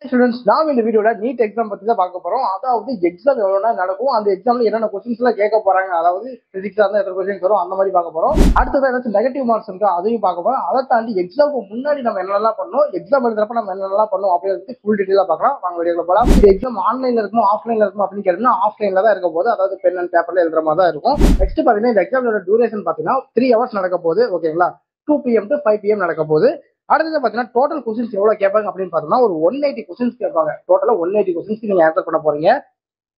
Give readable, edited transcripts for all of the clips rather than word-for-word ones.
Students நாம் இந்த வீடியோல நீட் எக்ஸாம் பத்தி தான் பார்க்க போறோம். அதாவது எக்ஸாம் எவ்வளவு நாள் நடக்கும், அந்த எக்ஸாம்ல என்னென்ன கொஸ்டின்ஸ் எல்லாம் கேட்க போறாங்க, அதாவது பிசிக்ஸா இருந்தா எத்தனை கொஸ்டின்ஸ் வரும் அந்த மாதிரி பார்க்க போறோம். அடுத்தது ஏதாச்சும் நெகட்டிவ் மார்க்ஸ் இருக்கா அதையும் பார்க்க போறோம். அதை தாண்டி எக்ஸாமுக்கு முன்னாடி நம்ம என்னெல்லாம் பண்ணணும், எக்ஸாம் எழுதுறப்ப நம்ம என்னெல்லாம் பண்ணணும் அப்படிங்கிறது ஃபுல் டீட்டெயிலா பார்க்கலாம். வாங்க வீடியோல போலாம். இந்த எக்ஸாம் ஆன்லைன்ல இருக்குமோ ஆஃப்லைன்ல இருக்குமோ அப்படின்னு கேட்டீங்கன்னா ஆஃப்லைன்ல தான் இருக்க போது, அதாவது பென் அண்ட் பேப்பர்ல எழுதுற மாதிரி தான் இருக்கும். நெக்ஸ்ட் பாத்தீங்கன்னா இந்த எக்ஸாமோட டியூரேஷன் பாத்தீங்கன்னா 3 hours நடக்க போகுது. ஓகேங்களா, 2 PM to 5 PM நடக்க போகுது. அடுத்தது பாத்தீங்கன்னா டோட்டல் கொஸ்டின்ஸ் எவ்வளவு கேட்பாங்க அப்படின்னு பார்த்தோம்னா ஒரு 180 கொஸ்டின்ஸ் கேட்பாங்க. டோட்டலா 180 கொஸ்டின்ஸ் நீங்க ஆன்சர் பண்ண போறீங்க.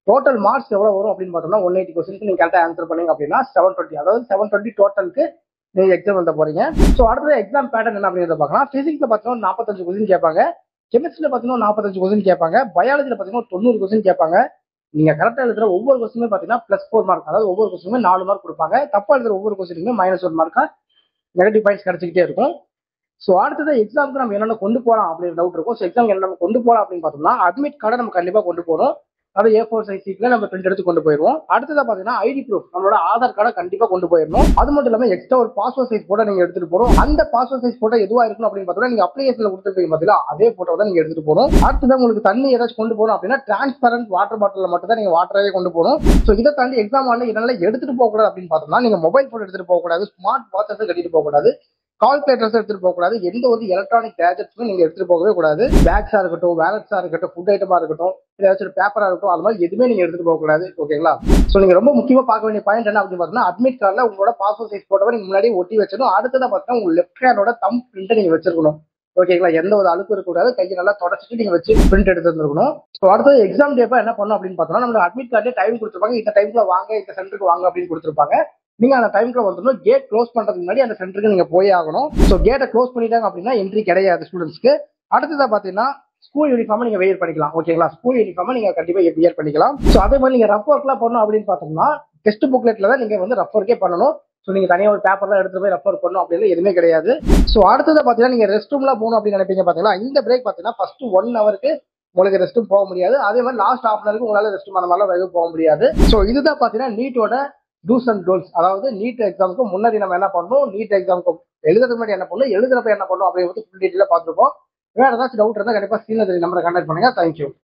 டோட்டல் மார்க்ஸ் எவ்வளவு வரும் அப்படின்னு பார்த்தோம்னா 180 கொஸ்டின்ஸ் நீங்க கரெக்டா ஆன்சர் பண்ணீங்க அப்படின்னா 720, அதாவது 720 டோட்டலுக்கு நீங்க எக்ஸாம் எழுத போறீங்க. ஸோ அடுத்தது எக்ஸாம் பேட்டர்ன் என்ன அப்படின்றத பார்க்கலாம். பிசிக்ஸ்ல பாத்தீங்கன்னா 45 கொஸ்டின் கேட்பாங்க, கெமிஸ்ட்ரியில பாத்தீங்கன்னா 45 கொஸ்டின் கேட்பாங்க, பயாலஜில பாத்தீங்கன்னா 90 கொஸ்டின் கேட்பாங்க. நீங்க கரெக்டா எழுதுற ஒவ்வொரு கொஸ்டினுமே பாத்தீங்கன்னா +4 மார்க், அதாவது ஒவ்வொரு கொஸ்டினுமே 4 மார்க் கொடுப்பாங்க. தப்பா எழுதுற ஒவ்வொரு கொஸ்டினுமே -1 மார்க்கா நெகட்டிவ் பாயிண்ட்ஸ் கிடைச்சிக்கிட்டே இருக்கும். ஸோ அடுத்தது எக்ஸாமுக்கு நம்ம என்னென்ன கொண்டு போகலாம் அப்படின்னு டவுட் இருக்கும். ஸோ எக்ஸாம் என்ன கொண்டு போகலாம் அப்படின்னு பார்த்தோம்னா அட்மிட் கார்டை நம்ம கண்டிப்பாக கொண்டு போகிறோம். அதை A4 சைஸ் சீட்ல நம்ம பிரிண்ட் எடுத்து கொண்டு போயிடுவோம். அடுத்ததாக பார்த்தீங்கன்னா ஐடி ப்ரூஃப், நம்மளோட ஆதார் கார்டை கண்டிப்பாக கொண்டு போயிடணும். அது மட்டும் இல்லாமல் எக்ஸ்ட்ரா ஒரு பாஸ்போர்ட் சைஸ் போட்டோ நீங்க எடுத்துட்டு போறோம். அந்த பாஸ்போர்ட் சைஸ் போட்டோ எதுவாக இருக்கணும் அப்படின்னு பார்த்தோம்னா நீங்க அப்ளிகேஷன்ல கொடுத்துருப்பீங்க பார்த்தீங்களா, அதே போட்டோ தான் நீங்க எடுத்துட்டு போகணும். அடுத்தது உங்களுக்கு தண்ணி ஏதாச்சும் கொண்டு போகணும் அப்படின்னா டிரான்ஸ்பரண்ட் வாட்டர் பாட்டில் மட்டும் தான் நீங்க வாட்டராகவே கொண்டு போகணும். ஸோ இதை தாண்டி எக்ஸாம் ஆன இதனால எடுத்துட்டு போகக்கூடாது அப்படின்னு பார்த்தோம்னா நீங்க மொபைல் போன் எடுத்துட்டு போகக்கூடாது, ஸ்மார்ட் வாட்சஸ் கட்டிட்டு போகக்கூடாது, கால்குலேட்டர்ஸ் எடுத்துட்டு போக கூடாது, எந்த ஒரு எலக்ட்ரானிக் கேஜெட்ஸும் நீங்க எடுத்துட்டு போகவே கூடாது. பேக்ஸா இருக்கட்டும், வேலட்ஸா இருக்கட்டும், ஃபுட் ஐட்டமா இருக்கட்டும், ஏதாச்சும் பேப்பரா இருக்கட்டும், அது மாதிரி எதுவுமே நீங்க எடுத்துட்டு போக கூடாது. ஓகேங்களா, சோ நீங்க ரொம்ப முக்கியமா பார்க்க வேண்டிய பாயிண்ட் என்ன அப்படின்னு பார்த்தீங்கன்னா அட்மிட் கார்டுல உங்களோட பாஸ்போர்ட் சைஸ் போட்டோவை நீங்க முன்னாடி ஒட்டி வச்சிடணும். அடுத்ததா பார்த்தீங்கன்னா உங்க லெஃப்ட் ஹேண்டோட தம் பிரிண்ட் நீங்க வச்சிருக்கணும். ஓகேங்களா, எந்த ஒரு அழுக்கு இருக்கக்கூடாது, கையை நல்லா தொடச்சிட்டு நீங்க வச்சு பிரிண்ட் எடுத்து வந்துருக்கணும். ஸோ அடுத்தது எக்ஸாம் டேப்பா என்ன பண்ணணும் அப்படின்னு பார்த்தோம்னா நம்ம அட்மிட் கார்டுல டைம் கொடுத்துருப்பாங்க, இந்த டைம்ல வாங்க, இந்த சென்டருக்கு வாங்க அப்படின்னு கொடுத்துருப்பாங்க. நீங்க அந்த டைம்ல வந்துடணும். கேட் க்ளோஸ் பண்றதுக்கு முன்னாடி அந்த சென்டருக்கு நீங்க போய் ஆகணும். ஸோ கேட்டை க்ளோஸ் பண்ணிட்டாங்க அப்படின்னா என்ட்ரி கிடையாது ஸ்டூடெண்ட்ஸ்க்கு. அடுத்ததா பாத்தீங்கன்னா ஸ்கூல் யூனிஃபார்ம் நீங்க வெயர் பண்ணிக்கலாம். ஓகேங்களா, ஸ்கூல் யூனிஃபார்ம் நீங்க கண்டிப்பா வெயர் பண்ணிக்கலாம். ஸோ அதே மாதிரி நீங்க ரஃப் ஒர்க்லாம் பண்ணணும் அப்படின்னு பார்த்தோம்னா டெஸ்ட் புக்லெட்ல தான் நீங்க வந்து ரஃப் ஒர்க்கே பண்ணணும். ஸோ நீங்க தனியாக ஒரு பேப்பர்லாம் எடுத்துட்டு போய் ரஃப் ஒர்க் பண்ணணும் அப்படின்னு எதுவுமே கிடையாது. ஸோ அடுத்தது பாத்தீங்கன்னா நீங்க ரெஸ்ட் ரூம்லாம் போகணும் அப்படின்னு நினைப்பீங்க பாத்தீங்களா, இந்த பிரேக் பாத்தீங்கன்னா ஃபர்ஸ்ட் 1 ஹவருக்கு உங்களுக்கு ரெஸ்ட் ரூம் போக முடியாது. அதே மாதிரி லாஸ்ட் ஹாஃப் ஹவருக்கு உங்களால ரெஸ்ட் ரூம் அந்த மாதிரிலாம் எதுவும் போக முடியாது. ஸோ இதுதான் பாத்தீங்கன்னா நீட்டோட டூஸ் அண்ட் டோன்ட்ஸ். அதாவது நீட் எக்ஸாமுக்கு முன்னாடி நம்ம என்ன பண்ணணும், நீட் எக்ஸாமுக்கு எழுதுறதுக்கு முன்னாடி என்ன பண்ணணும், எழுதுறப்ப என்ன பண்ணணும் அப்படிங்கிறது ஃபுல் டீட்டெயிலாக பார்த்துருப்போம். வேற ஏதாச்சும் டவுட் இருந்தால் கண்டிப்பாக ஸ்க்ரீன்ல நம்பரை கான்டாக்ட் பண்ணுங்க. தேங்க்யூ.